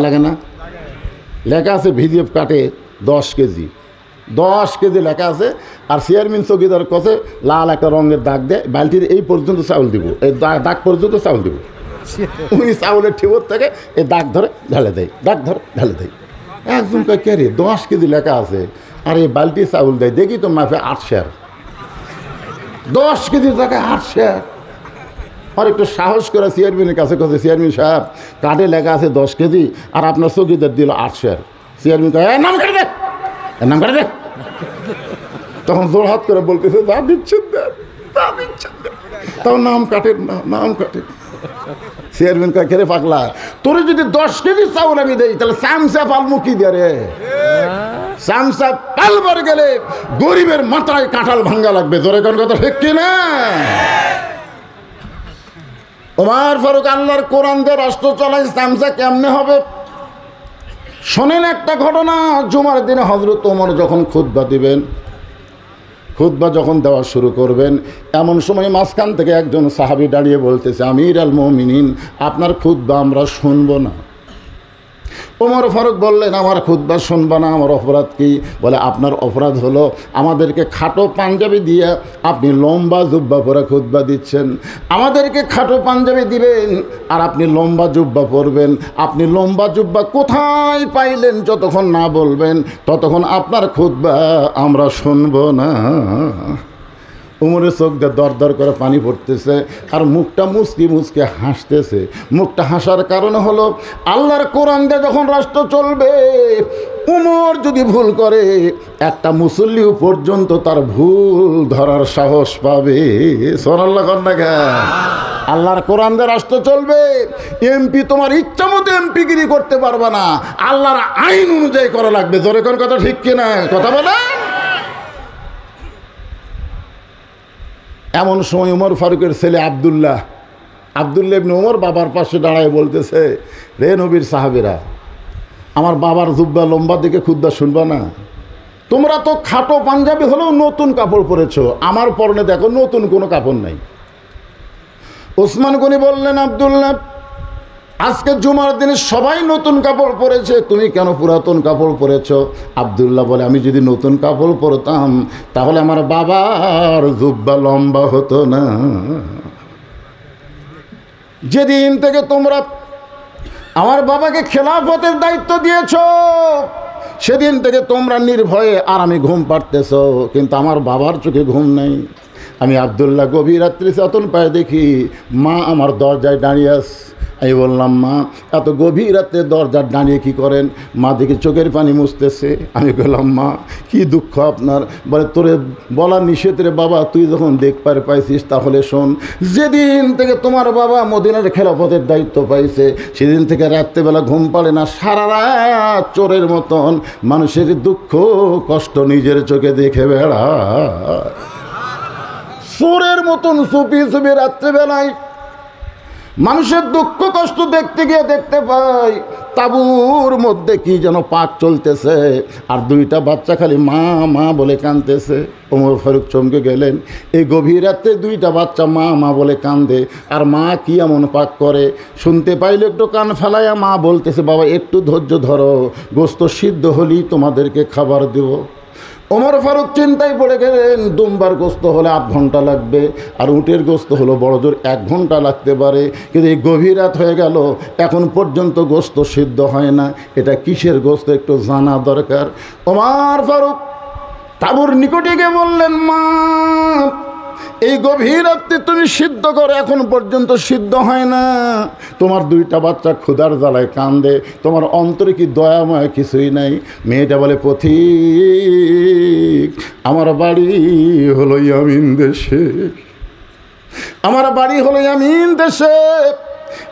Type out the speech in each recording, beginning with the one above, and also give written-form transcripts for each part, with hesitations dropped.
লাগে না? লেখা আছে ভিজিএফ কাটে 10 কেজি, 10 কেজি লেখা আছে। আর চেয়ারম্যান চৌকিদার কাছে লাল একটা রঙের দাগ দেয়, বালতির এই পর্যন্ত চাউল দিব, এই দাগ পর্যন্ত চাউল দিব। উনি চাউলের ঠিকর থেকে এই দাগ ধরে ঢালে দেয়, দাগ ধরে ঢালে দেয়। একজন কয় কে রে, 10 কেজি লেখা আছে আর এই বালতি চাউল দেয়, দেখি তো মাফে 8 শেয়ার, 10 কেজির জায়গায় 8 শেয়ার। আর একটু সাহস করে চেয়ারম্যানের কাছে কাছে, চেয়ারম্যান সাহেব কার্ডে লেখা আছে 10 কেজি আর আপনার চৌকিদার দিল 8 শেয়ার। চেয়ারম্যান কয় নাম কাটে দে, নাম কাটে দে। তখন জোর হাত করে বলতেছে যা দিচ্ছেন দেন, যা দিচ্ছেন দেন। তাও নাম কাটেন না, নাম কাটেন। চেয়ারম্যান কয় কে রে পাগলা, তোরে যদি 10 কেজি চাউল আমি দেই তাহলে চামচা পালমু কি দিয়ে রে? চামচা পালবার গেলে গরিবের মাথায় কাঁঠাল ভাঙ্গা লাগবে। জোরে কোন কথা ঠিক কিনা? ওমর ফারুক আল্লাহর কোরআন দিয়ে রাষ্ট্র চালায়, চামচা কেমনে হবে? শোনেন একটা ঘটনা। জুমার দিনে হযরত ওমর যখন খুতবা দিবেন, খুতবা যখন দেওয়া শুরু করবেন, এমন সময় মাঝখান থেকে একজন সাহাবী দাঁড়িয়ে বলতেছে, আমির আল মুমিনিন, আপনার খুতবা আমরা শুনবো না। ওমর ফারুক বললেন, আমার খুতবা শুনবা না, আমার অপরাধ কি? বলে আপনার অপরাধ হলো আমাদেরকে খাটো পাঞ্জাবি দিয়ে আপনি লম্বা জুব্বা পরে খুতবা দিচ্ছেন। আমাদেরকে খাটো পাঞ্জাবি দিবেন আর আপনি লম্বা জুব্বা পরবেন। আপনি লম্বা জুব্বা কোথায় পাইলেন যতক্ষণ না বলবেন ততক্ষণ আপনার খুতবা আমরা শুনবো না। উমরের চোখ দিয়ে দর দর করে পানি পড়তেছে আর মুখটা মুচকি মুচকি হাসতেছে। মুখটা হাসার কারণ হলো আল্লাহর কোরআন দিয়ে যখন রাষ্ট্র চলবে, উমর যদি ভুল করে একটা মুসল্লিও পর্যন্ত তার ভুল ধরার সাহস পাবে। সুবহানাল্লাহ কন্যা। আল্লাহর কোরআন দিয়ে রাষ্ট্র চলবে, এমপি তোমার ইচ্ছা মতো এমপিগিরি করতে পারবে না, আল্লাহর আইন অনুযায়ী করা লাগবে। জোরে কোন কথা ঠিক কিনা? কথা বলে। এমন সময় উমর ফারুকের ছেলে আবদুল্লাহ ইবনে উমর বাবার পাশে দাঁড়ায় বলতেছে, রে নবীর সাহাবীরা, আমার বাবার জুব্বা লম্বা দিকে খুদ্া শুনবা না? তোমরা তো খাটো পাঞ্জাবি হলেও নতুন কাপড় পরেছো, আমার পরনে দেখো নতুন কোনো কাপড় নাই। ওসমান গনি বললেন, আবদুল্লাহ, আজকে জুমার দিনে সবাই নতুন কাপড় পরেছে, তুমি কেন পুরাতন কাপড় পরেছো? আবদুল্লাহ বলে, আমি যদি নতুন কাপড় পরতাম তাহলে আমার বাবার জুব্বা লম্বা হতো না। যেদিন থেকে তোমরা আমার বাবাকে খেলাফতের দায়িত্ব দিয়েছো সেদিন থেকে তোমরা নির্ভয়ে আরামে ঘুম পাড়তেছো, কিন্তু আমার বাবার চোখে ঘুম নেই। আমি আবদুল্লাহ গভীর রাত্রি চেতন পায়ে দেখি মা আমার দরজায় দাঁড়িয়ে আছে। আমি বললাম, মা এত গভীর রাতে দরজার দাঁড়িয়ে কী করেন? মা দেখি চোখের পানি মুছতেছে। আমি বললাম, মা কি দুঃখ আপনার? বলে, তোরে বলা নিষেধ রে বাবা, তুই যখন দেখবার পাইছিস তাহলে শোন, যেদিন থেকে তোমার বাবা মদিনার খেলাফতের দায়িত্ব পাইছে সেদিন থেকে রাত্রেবেলা ঘুম পাড়ে না, সারা রাত চোরের মতন মানুষের দুঃখ কষ্ট নিজের চোখে দেখে বেড়ায়। চোরের মতন চুপি চুপি রাত্রেবেলায় মানুষের দুঃখ কষ্ট দেখতে গিয়ে দেখতে পাই তাঁবুর মধ্যে কি যেন পাক চলতেছে আর দুইটা বাচ্চা খালি মা মা বলে কাঁদতেছে। ওমর ফারুক চমকে গেলেন, এই গভীর রাতে দুইটা বাচ্চা মা মা বলে কাঁদে আর মা কি এমন পাক করে? শুনতে পাইলে একটু কান ফেলাইয়া মা বলতেছে, বাবা একটু ধৈর্য ধরো, গোস্ত সিদ্ধ হলেই তোমাদেরকে খাবার দেব। ওমর ফারুক চিন্তায় পড়ে গেলেন, দুম্বার গোস্ত হলে 8 ঘন্টা লাগবে আর উটের গোস্ত হলো বড় জোর 1 ঘন্টা লাগতে পারে, কিন্তু এই গভীর রাত হয়ে গেল এখন পর্যন্ত গোস্ত সিদ্ধ হয় না, এটা কিসের গোস্ত একটু জানা দরকার। ওমর ফারুক তাঁবুর নিকটে গিয়ে বললেন, মা এই গভীর রাত্রে তুমি সিদ্ধ করো, এখন পর্যন্ত সিদ্ধ হয় না, তোমার দুইটা বাচ্চা ক্ষুধার জ্বালায় কান্দে, তোমার অন্তরে কি দয়াময় কিছুই নাই? মেয়েটা বলে, পথিক আমার বাড়ি হলো ইয়ামিন দেশে, আমার বাড়ি হলো ইয়ামিন দেশে।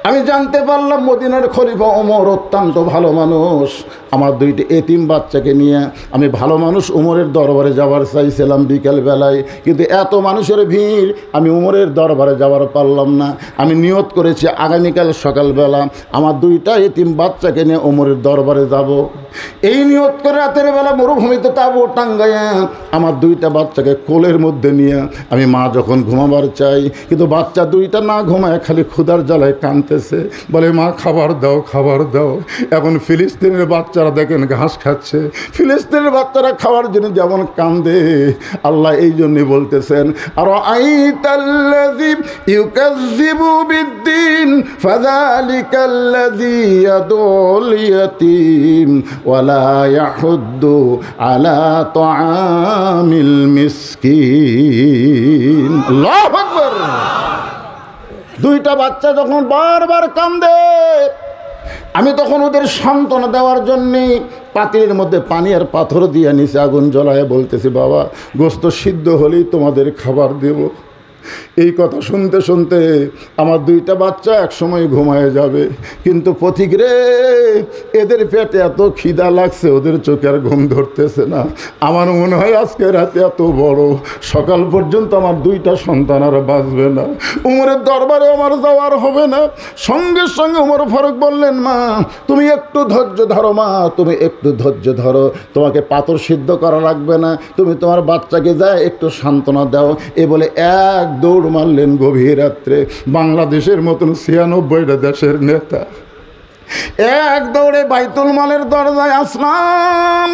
আমি জানতে পারলাম মদিনার খলিফা ওমর অত্যন্ত ভালো মানুষ, আমার দুইটি এতিম বাচ্চাকে নিয়ে আমি ভালো মানুষ উমরের দরবারে যাওয়ার চাইছিলাম বিকেলবেলায়, কিন্তু এত মানুষের ভিড় আমি উমরের দরবারে যাওয়ার পারলাম না। আমি নিয়ত করেছি আগামীকাল সকালবেলা আমার দুইটা এতিম বাচ্চাকে নিয়ে উমরের দরবারে যাব। এই নিয়ত করে রাতের বেলা মরুভূমিতে তাঁবু টাঙ্গাইয়া আমার দুইটা বাচ্চাকে কোলের মধ্যে নিয়ে আমি মা যখন ঘুমাবার চাই, কিন্তু বাচ্চা দুইটা না ঘুমায় খালি ক্ষুধার জ্বালায় কাঁদতেছে, বলে মা খাবার দাও, খাবার দাও। এখন ফিলিস্তিনের বাচ্চারা দেখেন ঘাস খাচ্ছে, ফিলিস্তিনের বাচ্চারা খাওয়ার জন্য যেমন কান্দে, আল্লাহ এই জন্যই বলতেছেন আর আইতাল্লাযী ইউকাযযিবু বিদ্দীন ফাযালিকাল্লাযী ইয়াদুল ইয়াতীম ওয়ালা ইয়াহুদ্দু আলা তাআমিল মিসকিন। আল্লাহু আকবার। দুইটা বাচ্চা যখন বারবার কান্দে, আমি তখন ওদের সান্ত্বনা দেওয়ার জন্যে পাতিলের মধ্যে পানি আর পাথর দিয়ে নিচে আগুন জ্বলায় বলতেছি, বাবা গোস্ত সিদ্ধ হলেই তোমাদের খাবার দেব। এই কথা শুনতে শুনতে আমার দুইটা বাচ্চা একসময় ঘুমায় যাবে, কিন্তু পথিক রে, এদের পেটে এত খিদা লাগছে, ওদের চোখে আর ঘুম ধরতেছে না। আমার মনে হয় আজকে রাতে এত বড়, সকাল পর্যন্ত আমার দুইটা সন্তান আর বাঁচবে না, উমরের দরবারে আমার যাওয়ার হবে না। সঙ্গে সঙ্গে উমর ফারুক বললেন, মা তুমি একটু ধৈর্য ধরো, মা তুমি একটু ধৈর্য ধরো, তোমাকে পাথর সিদ্ধ করা লাগবে না, তুমি তোমার বাচ্চাকে যায় একটু সান্ত্বনা দাও। এ বলে এক দৌড় মারলেন গভীর রাত্রে। বাংলাদেশের মতন ৯৬টা দেশের নেতা এক দৌড়ে বাইতুল মালের দরজায় আসলাম,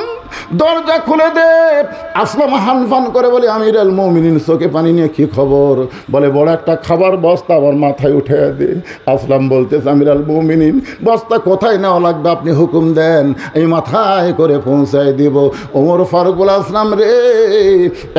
দরজা খুলে দে। আসলাম হানফান করে বলে, আমিরুল মুমিনিন, চোখে পানি নিয়ে কি খবর? বলে বড় একটা খাবার বস্তা আমার মাথায় উঠে দে। আসলাম বলতেছে, আমিরুল মুমিনিন বস্তা কোথায় নেওয়া লাগবে আপনি হুকুম দেন, এই মাথায় করে পৌঁছায় দিব। ওমর ফারুক বলে, আসলাম রে,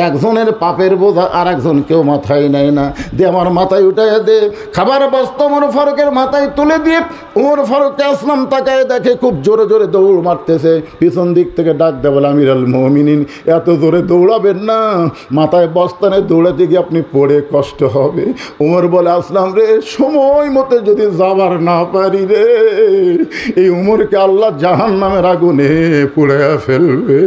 একজনের পাপের বোঝা আর একজন কেউ মাথায় নেয় না, দে আমার মাথায় উঠে দে। খাবার বস্তা ওমর ফারুকের মাথায় তুলে দিয়ে ওমর ফারুককে আসলাম তাকায় দেখে খুব জোরে জোরে দৌড় মারতেছে। পিছন দিক থেকে ডাক দেয়, বলে আমিরুল মুমিনিন এত জোরে দৌড়াবেন না, মাথায় বস্তানে দৌড়াতে গিয়ে আপনি পড়ে কষ্ট হবে। ওমর বলে, আসলাম রে, সময় মতো যদি যাবার না পারি রে, এই উমরকে আল্লাহ জাহান্নামের আগুনে পুড়ে ফেলবে।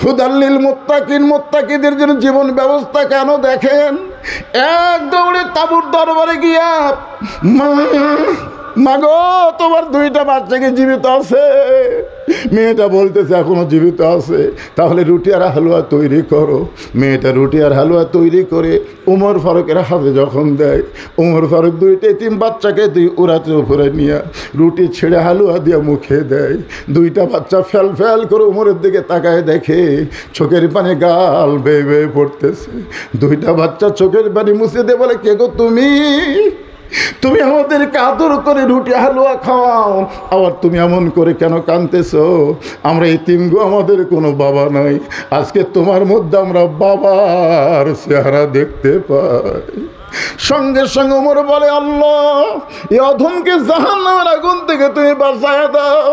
হুদাল্লিল মুত্তাকিন, মুত্তাকিদের জন্য জীবন ব্যবস্থা কেন দেখেন। এক দৌড়ে তাবুর দরবারে গিয়া, মাগো তোমার দুইটা বাচ্চাকে জীবিত আছে? মেয়েটা বলতেছে এখনো জীবিত আছে। তাহলে রুটি আর হালুয়া তৈরি করো। মেয়েটা রুটি আর হালুয়া তৈরি করে উমর ফারুকের হাতে যখন দেয়, উমর ফারুক দুইটা এতিম বাচ্চাকে দুই উড়াতে উপরে নিয়ে রুটি ছেড়ে হালুয়া দিয়ে মুখে দেয়। দুইটা বাচ্চা ফেল ফেল করে উমরের দিকে তাকায় দেখে চোখের পানি গাল বেয়ে বেয়ে পড়তেছে। দুইটা বাচ্চা চোখের পানি মুছে দিয়ে বলে, কে গো তুমি? তুমি আমাদেরকে আদর করে রুটি হালুয়া খাওয়াও, আবার তুমি এমন করে কেন কাঁদতেছো? আমরা এতিম গো, আমাদের কোনো বাবা নাই। আজকে তোমার মধ্যে আমরা বাবার চেহারা দেখতে পাই। সঙ্গে সঙ্গে ওমর বলে, আল্লাহ এই অধমকে জাহান্নামের আগুন থেকে তুমি বাঁচায় দাও।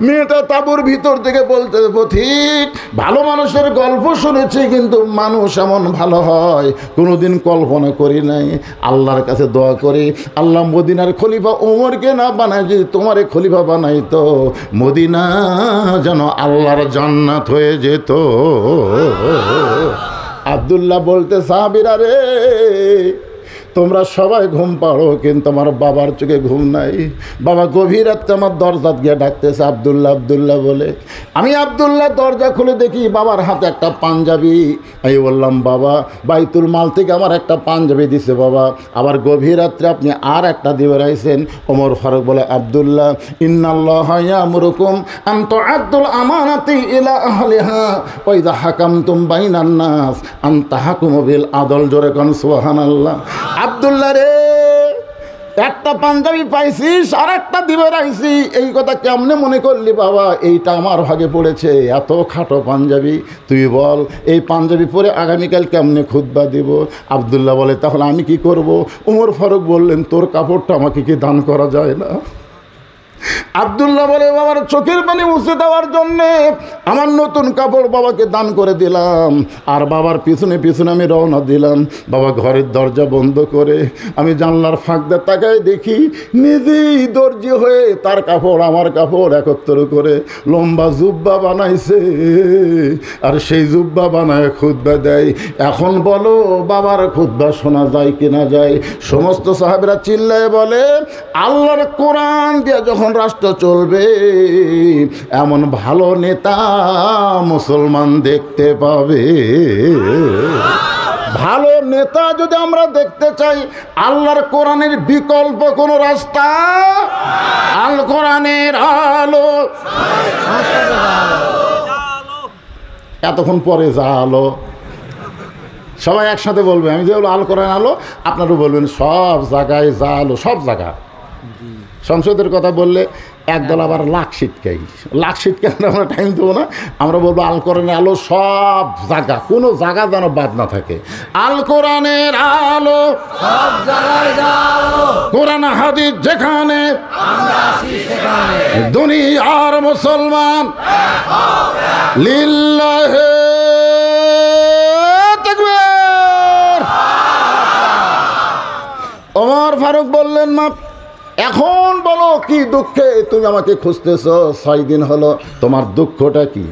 মেয়েটা তাঁবুর ভিতর থেকে বলতে, পথিক ভালো মানুষের গল্প শুনেছি, কিন্তু মানুষ এমন ভালো হয় কোনোদিন কল্পনা করি নাই। আল্লাহর কাছে দোয়া করি, আল্লাহ মদিনার খলিফা ওমরকে না বানায়, যদি তোমারে খলিফা বানাই তো মদিনা যেন আল্লাহর জান্নাত হয়ে যেত। আব্দুল্লাহ বলতে, সাহাবীরা রে, তোমরা সবাই ঘুম পাড়ো, কিন্তু আমার বাবার চোখে ঘুম নাই। বাবা গভীর রাত্রে আমার দরজাত গিয়ে ডাকতেছে, আব্দুল্লাহ আব্দুল্লাহ বলে। আমি আব্দুল্লাহ দরজা খুলে দেখি বাবার হাতে একটা পাঞ্জাবি। আমি বললাম, বাবা বাইতুল মাল থেকে আমার একটা পাঞ্জাবি দিছে বাবা, আবার গভীর রাত্রে আপনি আর একটা দিবে রাইছেন। ওমর ফারুক বলে, আব্দুল্লাহ ইন্নাল্লাহ ইয়ামুরুকুম আন তুআদ্দুল আমানাতি ইলা আহলিহা ওয়া ইযা হাকামতুম বাইনান নাস আন তাহকুমু বিল আদল। জোরে কোন সুবহানাল্লাহ। আব্দুল্লাহ রে, একটা পাঞ্জাবি পাইছিস আর একটা দিবে রাইছি, এই কথা কেমনে মনে করলি বাবা? এইটা আমার ভাগে পড়েছে, এত খাটো পাঞ্জাবি। তুই বল এই পাঞ্জাবি পরে আগামীকাল কেমনে খুতবা দিব? আব্দুল্লাহ বলে, তাহলে আমি কি করব? ওমর ফারুক বললেন, তোর কাপড়টা আমাকে কি দান করা যায় না? আব্দুল্লাহ বলে, বাবার চোখের পানি মুছে দেওয়ার জন্যে আমার নতুন কাপড় বাবাকে দান করে দিলাম। আর বাবার পিছনে পিছনে আমি রওনা দিলাম। বাবা ঘরের দরজা বন্ধ করে আমি জানলার ফাঁক দিয়ে তাকায় দেখি নিজেই দর্জি হয়ে তার কাপড় আমার কাপড় একত্র করে লম্বা জুব্বা বানাইছে, আর সেই জুব্বা বানায় খুতবা দেয়। এখন বলো বাবার খুতবা শোনা যায় কিনা যায়? সমস্ত সাহাবীরা চিল্লায় বলে, আল্লাহর কোরআন দিয়ে যখন রাষ্ট্র চলবে এমন ভালো নেতা মুসলমান দেখতে পাবে। ভালো নেতা যদি আমরা দেখতে চাই, আল্লাহর কোরআনের বিকল্প কোন রাস্তা? আল কোরআনের আলো। এতক্ষণ পরে যা আলো, সবাই একসাথে বলবে। আমি যে বলবো আল কোরআন আলো, আপনারও বলবেন সব জায়গায় যা আলো, সব জায়গা। সংসদের কথা বললে একদল আবার লাখ সিটকাই আমরা টাইম দেবো না। আমরা বলবো আল কোরআনের আলো সব জায়গা, কোনো জায়গা যেন বাদ না থাকে। আল কোরআনের আলো সব জায়গায়, কোরআন হাদিস যেখানে, দুনিয়ার মুসলমান লিল্লাহে তাকবীর। ওমর ফারুক বললেন, মা এখন বলো কি দুঃখে তুমি আমাকে খুঁজতেছ? 6 দিন হলো, তোমার দুঃখটা কি?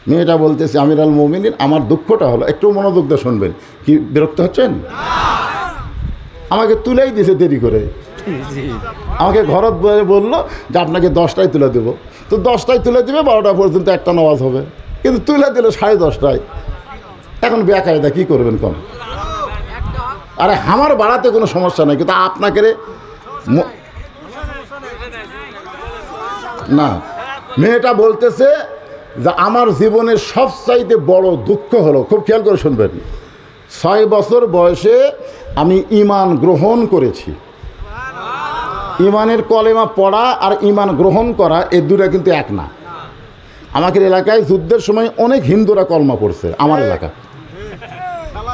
মেয়েটা বলতেছে, আমিরুল মুমিনিন, আমার দুঃখটা হলো, একটু মনোযোগ দিয়ে শুনবেন। কি বিরক্ত হচ্ছেন? আমাকে তুলেই দিয়েছে দেরি করে। আমাকে ঘরত বললো যে আপনাকে 10টায় তুলে দেবো। তো 10টায় তুলে দেবে, 12টা পর্যন্ত একটা নামাজ হবে, কিন্তু তুলে দিল 10:30টায়। এখন বেকায়দা কী করবেন কোন? আরে আমার বাড়াতে কোনো সমস্যা নেই, কিন্তু আপনাকে না। মেয়েটা বলতেছে যে আমার জীবনের সবচাইতে বড় দুঃখ হলো, খুব খেয়াল করে শুনবেন, 6 বছর বয়সে আমি ঈমান গ্রহণ করেছি। ঈমানের কলেমা পড়া আর ঈমান গ্রহণ করা এই দুটা কিন্তু এক না। আমাদের এলাকায় যুদ্ধের সময় অনেক হিন্দুরা কলমা পড়ছে। আমার এলাকা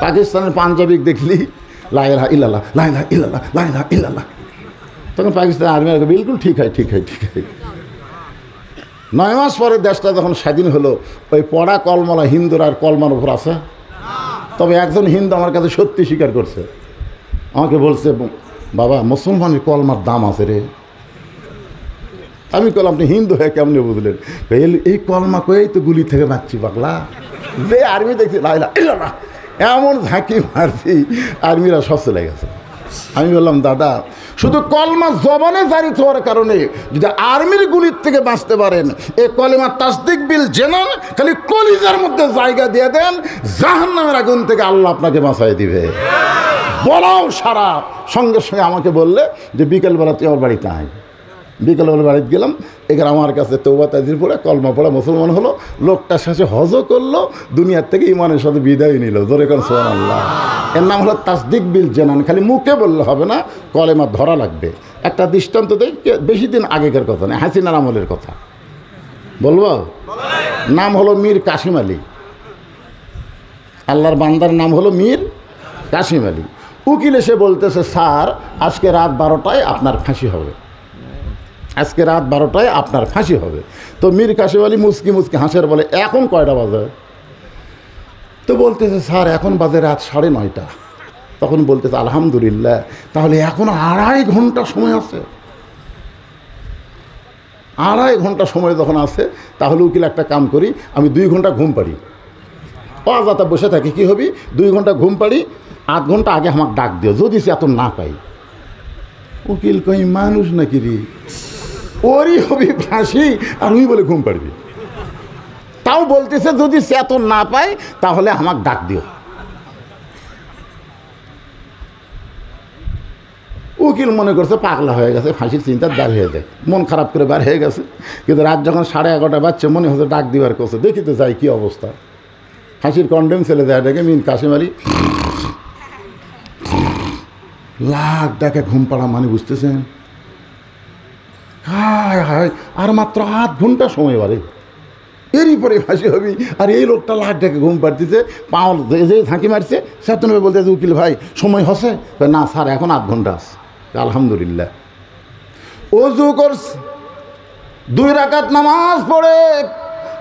পাকিস্তানের পাঞ্জাবিক দেখলি লা ইলাহা ইল্লাল্লাহ, লা ইলাহা ইল্লাল্লাহ, লা ইলাহা ইল্লাল্লাহ। তখন পাকিস্তানের আর্মি বিলকুল ঠিক হয়। 9 মাস পরে দেশটা যখন স্বাধীন হলো, ওই পড়া কলমালা হিন্দুরা আর কলমার উপর আছে। তবে একজন হিন্দু আমার কাছে সত্যি স্বীকার করছে, আমাকে বলছে, বাবা মুসলমানের কলমার দাম আছে রে। আমি কলম, আপনি হিন্দু হয়ে কেমনি বুঝলেন? এই কলমা কয়েই তো গুলি থেকে মারছি পাগলা। যে আর্মি দেখছি লা ইলাহা ইল্লাল্লাহ, এমন ঝাঁকি মারছি, আর্মিরা সব চলে গেছে। আমি বললাম, দাদা শুধু কলমা জবানে জারি হওয়ার কারণে যদি আর্মির গুলির থেকে বাঁচতে পারেন, এই কলেমা তাসদিক বিল জেনান, খালি কলিজার মধ্যে জায়গা দিয়ে দেন, জাহান্নামের আগুন থেকে আল্লাহ আপনাকে বাঁচাই দিবে। বলাও সারা। সঙ্গে সঙ্গে আমাকে বললে যে বিকেলবেলা তুই আমার বাড়িতে আয়। বিকেলবেলা বাড়িতে গেলাম, এখানে আমার কাছে তওবা তাজির পড়ে কলমা পড়া মুসলমান হলো। লোকটা শেষে হজও করলো, দুনিয়ার থেকে ইমানের সাথে বিদায় নিল। জোরে কোন সুবহানাল্লাহ। এর নাম হলো তাসদিক বিল জানান। খালি মুখে বললে হবে না, কলেমা ধরা লাগবে। একটা দৃষ্টান্ত দেই, বেশি দিন আগেকার কথা নয়, হাসিনার আমলের কথা বলবো। নাম হলো মীর কাসিম আলী। আল্লাহর বান্দার নাম হলো মীর কাসিম আলী। উকিল এসে বলতেছে, স্যার আজকে রাত 12টায় আপনার ফাঁসি হবে, আজকে রাত 12টায় আপনার ফাঁসি হবে। তো মীর কাসিম আলী মুচকি মুচকি হাসের বলে, এখন কয়টা বাজে? তো বলতেছে, স্যার এখন বাজে রাত 9:30। তখন বলতেছে, আলহামদুলিল্লাহ, তাহলে এখনো 2.5 ঘন্টা সময় আছে। 2.5 ঘন্টা সময় যখন আছে, তাহলে উকিল একটা কাম করি, আমি 2 ঘন্টা ঘুম পাড়ি। অযথা বসে থাকি, কী হবি? 2 ঘন্টা ঘুম পাড়ি, 8 ঘন্টা আগে আমাকে ডাক দিও, যদি সে এত না পাই। উকিল কই, মানুষ নাকি রে, ওরই হবি ফাঁসি আর উনি বলে ঘুম পাড়বি। তাও বলতেছে যদি সে এত না পায় তাহলে আমাকে ডাক দিও। উকিল মনে করছে পাগলা হয়ে গেছে, ফাঁসির চিন্তার দাঁড় হয়ে যায়, মন খারাপ করে বার হয়ে গেছে। কিন্তু রাত যখন 11:30 বাজছে, মনে হচ্ছে ডাক দিবার করছে, দেখিতে যাই কি অবস্থা। ফাঁসির কন্ডেম ছেলে যায় ডেকে, মীর কাসিম আলী লাখ ডাকে ঘুম পাড়া, মানে বুঝতেছেন? হায় হায়, আর মাত্র 8 ঘন্টা সময় বাড়ে, এরই পরে ফাঁসি হবি। আর এই লোকটা লাখ ডাকে ঘুম পাড়তেছে, পাও যে ঝাঁকি মারছে, সেতনভাবে বলতেছে, উকিল ভাই সময় হসে? না স্যার, এখন 8 ঘন্টা আছে। আলহামদুলিল্লাহ। ওযু করছে, 2 রাকাত নামাজ পড়ে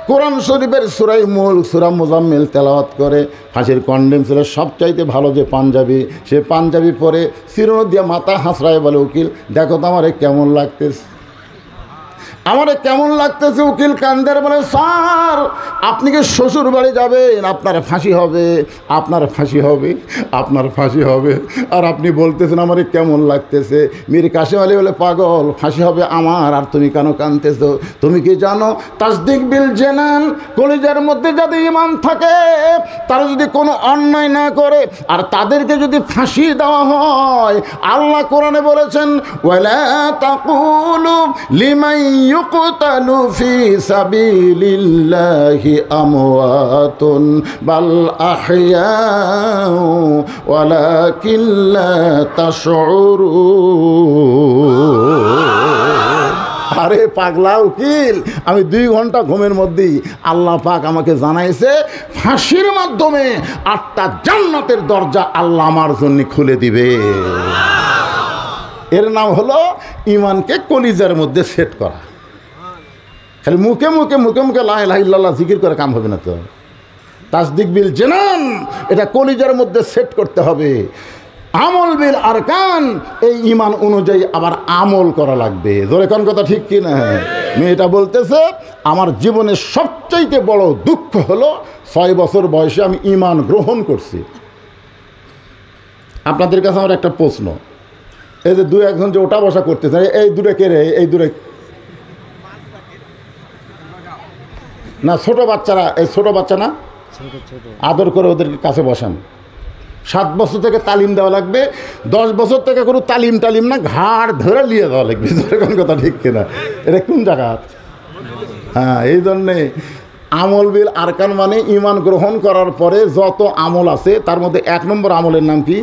কোরআন শরীফের সূরা মুলক, সূরা মুজাম্মিল তেলাওয়াত করে। ফাঁসির কন্ডেম ছিল সবচাইতে ভালো যে পাঞ্জাবি, সে পাঞ্জাবি পরে চিরুনি দিয়ে মাথা হাসড়ায় বলে, উকিল দেখো তো আমারে কেমন লাগতেছে। আমারে কেমন লাগতেছে? উকিল কান্দের বলে, স্যার আপনি কি শ্বশুর বাড়ি যাবেন? আপনার ফাঁসি হবে, আপনার ফাঁসি হবে, আপনার ফাঁসি হবে। আর আপনি বলতেছেন আমারে কেমন লাগতেছে। মীর কাসেম আলী বলে, পাগল, ফাঁসি হবে আমার, আর তুমি কেন কাঁদতেছো? তুমি কি জানো তাসদিক বিল জানান, কলিজার মধ্যে যাদের ঈমান থাকে তারা যদি কোনো অন্যায় না করে আর তাদেরকে যদি ফাঁসি দেওয়া হয়, আল্লাহ কোরআনে বলেছেন, ওয়ালা তাকুলু লিমান ইউকতালু ফি সাবিলিল্লাহি আমওয়াতুন বাল আহইয়াউ ওয়ালাকিন লা তাশউরুন। আরে পাগলা উকিল, আমি 2 ঘন্টা ঘুমের মধ্যেই আল্লাহ পাক আমাকে জানাইছে ফাঁসির মাধ্যমে 8টা জান্নাতের দরজা আল্লাহ আমার জন্য খুলে দিবে। এর নাম হলো ঈমানকে কলিজার মধ্যে সেট করা। খালি মুখে মুখে মুখে মুখে লা ইলাহা ইল্লাল্লাহ জিকির করে কাম হবে না তো। তাসদিক বিল জানান, এটা কলিজার মধ্যে সেট করতে হবে। আমল বিল আরকান, এই ঈমান অনুযায়ী আবার আমল করা লাগবে। জোরে কোন কথা ঠিক কি না? মেয়েটা বলতেছে আমার জীবনের সবচাইতে বড় দুঃখ হলো 6 বছর বয়সে আমি ঈমান গ্রহণ করছি। আপনাদের কাছে আমার একটা প্রশ্ন, এই যে 2-1 যে ওটা বসা করতেছে, এই দূরে কে রে? এই দূরে না, ছোট বাচ্চারা, এই ছোট বাচ্চা না, আদর করে ওদেরকে কাছে বসান। 7 বছর থেকে তালিম দেওয়া লাগবে, 10 বছর থেকে কোনো তালিম না, ঘাড় ধরে নিয়ে দেওয়া লাগবে। কোন কথা ঠিক কিনা? এটা কোন জায়গা? হ্যাঁ, এই জন্যে আমল বিল আরকান মানে ঈমান গ্রহণ করার পরে যত আমল আছে তার মধ্যে 1 নম্বর আমলের নাম কি?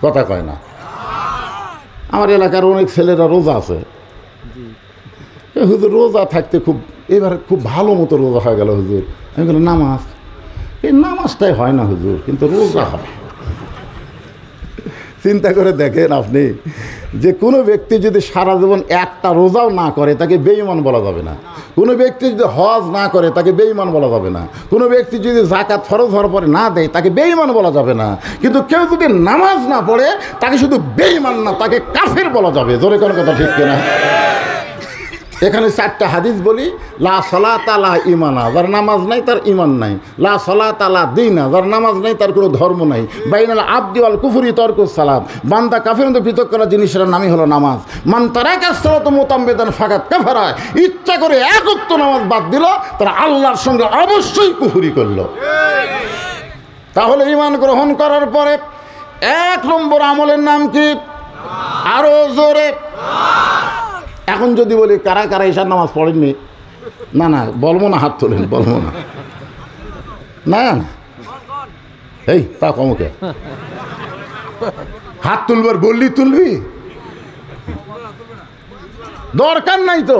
কথা কয় না। আমার এলাকার অনেক ছেলেরা রোজা আছে, হুজুর রোজা থাকতে এবার খুব ভালো মতো রোজা হয়ে গেল হুজুর। আমি বললাম নামাজ, এই নামাজটাই হয় না হুজুর, কিন্তু রোজা হয়। চিন্তা করে দেখেন আপনি, যে কোনো ব্যক্তি যদি সারা জীবন একটা রোজাও না করে তাকে বেঈমান বলা যাবে না। কোনো ব্যক্তি যদি হজ না করে তাকে বেঈমান বলা যাবে না। কোনো ব্যক্তি যদি যাকাত ফরজ হওয়ার পরে না দেয় তাকে বেঈমান বলা যাবে না। কিন্তু কেউ যদি নামাজ না পড়ে তাকে শুধু বেঈমান না, তাকে কাফের বলা যাবে। জোরে কোনো কথা ঠিক কিনা? এখানে 4টা হাদিস বলি। লা সালাতা লা ঈমানা, যার নামাজ নাই তার ঈমান নাই। লা সালাতা লা দীনা, যার নামাজ নাই তার কোনো ধর্ম নাই। বাইনাল আবদি ওয়াল কুফরি তারকুস সালাত, বান্দা কাফের মধ্যে পৃথক করা জিনিসের নামই হলো নামাজ। মান তারাকা সালাতু মুতাম্মিদান ফাকাত কাফারা, ইচ্ছা করে এক ওয়াক্ত নামাজ বাদ দিল তারা আল্লাহর সঙ্গে অবশ্যই কুফরি করলো। তাহলে ঈমান গ্রহণ করার পরে 1 নম্বর আমলের নাম কি? আরো জোরে। এখন যদি বলি কারা কারা ঈশার নামাজ পড়েননি, না না বলবো না, হাত তোলেন, বলবো না, না না, এই তা কমকে হাত তুলবার বললি তুলবি, দরকার নাই তো।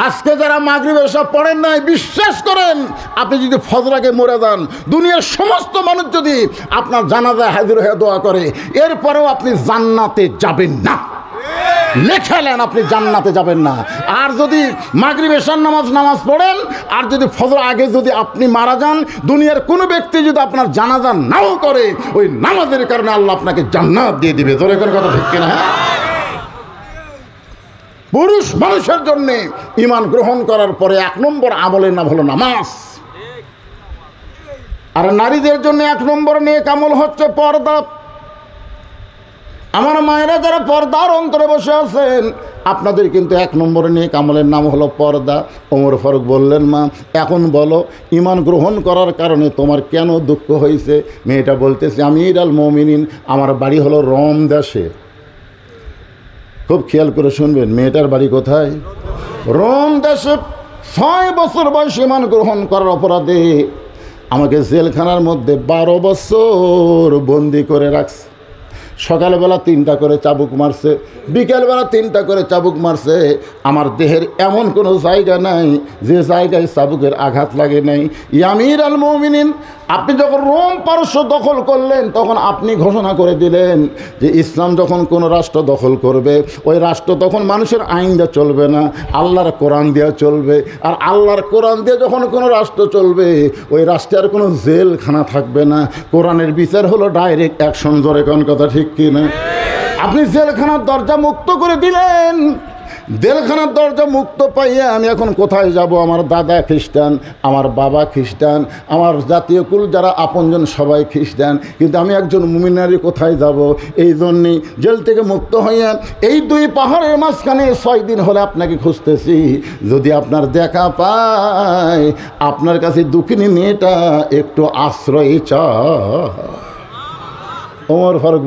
আজকে যারা মাগরিবের সব পড়েন নাই, বিশ্বাস করেন আপনি যদি ফজরাকে মরে যান, দুনিয়ার সমস্ত মানুষ যদি আপনার জানাজায় হাজির হয়ে দোয়া করে, এরপরেও আপনি জান্নাতে যাবেন না। লেখালেন আপনি জান্নাতে যাবেন না। আর যদি মাগরিব এশার নামাজ পড়েন আর যদি ফজর আগে যদি আপনি মারা যান, দুনিয়ার কোনো ব্যক্তি যদি আপনার জানাজা নাও করে, ওই নামাজের কারণে আল্লাহ আপনাকে জান্নাত দিয়ে দিবে। জোরে করে কথা ঠিক কিনা? পুরুষ মানুষের জন্য ঈমান গ্রহণ করার পরে 1 নম্বর আমলের নাম হলো নামাজ। আর নারীদের জন্য 1 নম্বর নেক আমল হচ্ছে পর্দা। আমার মায়েরা যারা পর্দার অন্তরে বসে আছেন, আপনাদের কিন্তু 1 নম্বরে নেক আমলের নাম হলো পর্দা। ওমর ফারুক বললেন, মা এখন বলো ঈমান গ্রহণ করার কারণে তোমার কেন দুঃখ হয়েছে? মেয়েটা বলতেছে, আমির আল মুমিনিন, আমার বাড়ি হলো রোম দেশে। খুব খেয়াল করে শুনবেন, মেয়েটার বাড়ি কোথায়? রোম দেশে। 6 বছর বয়সে ঈমান গ্রহণ করার অপরাধে আমাকে জেলখানার মধ্যে 12 বছর বন্দি করে রাখছে। সকালবেলা 3টা করে চাবুক মারছে, বিকেলবেলা 3টা করে চাবুক মারছে। আমার দেহের এমন কোনো জায়গা নাই যে জায়গায় চাবুকের আঘাত লাগে নাই। আমির আল মুমিনিন, আপনি যখন রোম পারস্য দখল করলেন তখন আপনি ঘোষণা করে দিলেন যে ইসলাম যখন কোনো রাষ্ট্র দখল করবে, ওই রাষ্ট্র তখন মানুষের আইন দিয়ে চলবে না, আল্লাহর কোরআন দিয়ে চলবে। আর আল্লাহর কোরআন দিয়ে যখন কোনো রাষ্ট্র চলবে, ওই রাষ্ট্রের কোনো জেলখানা থাকবে না। কোরআনের বিচার হলো ডাইরেক্ট অ্যাকশন। জোরে কোন কথা ঠিক কি না? আপনি জেলখানার দরজা মুক্ত করে দিলেন। জেলখানার দরজা মুক্ত পাইয়া আমি এখন কোথায় যাব? আমার দাদা খ্রিস্টান, আমার বাবা খ্রিস্টান, আমার জাতীয় কুল যারা আপনজন সবাই খ্রিস্টান, কিন্তু আমি একজন মুমিন নারী, কোথায় যাব? এই জন্যেই জেল থেকে মুক্ত হইয়া এই 2 পাহাড়ের মাঝখানে 6 দিন হলে আপনাকে খুঁজতেছি। যদি আপনার দেখা পায়, আপনার কাছে দুঃখিনী মেয়েটা একটু আশ্রয় চায়। ওমর ফারুক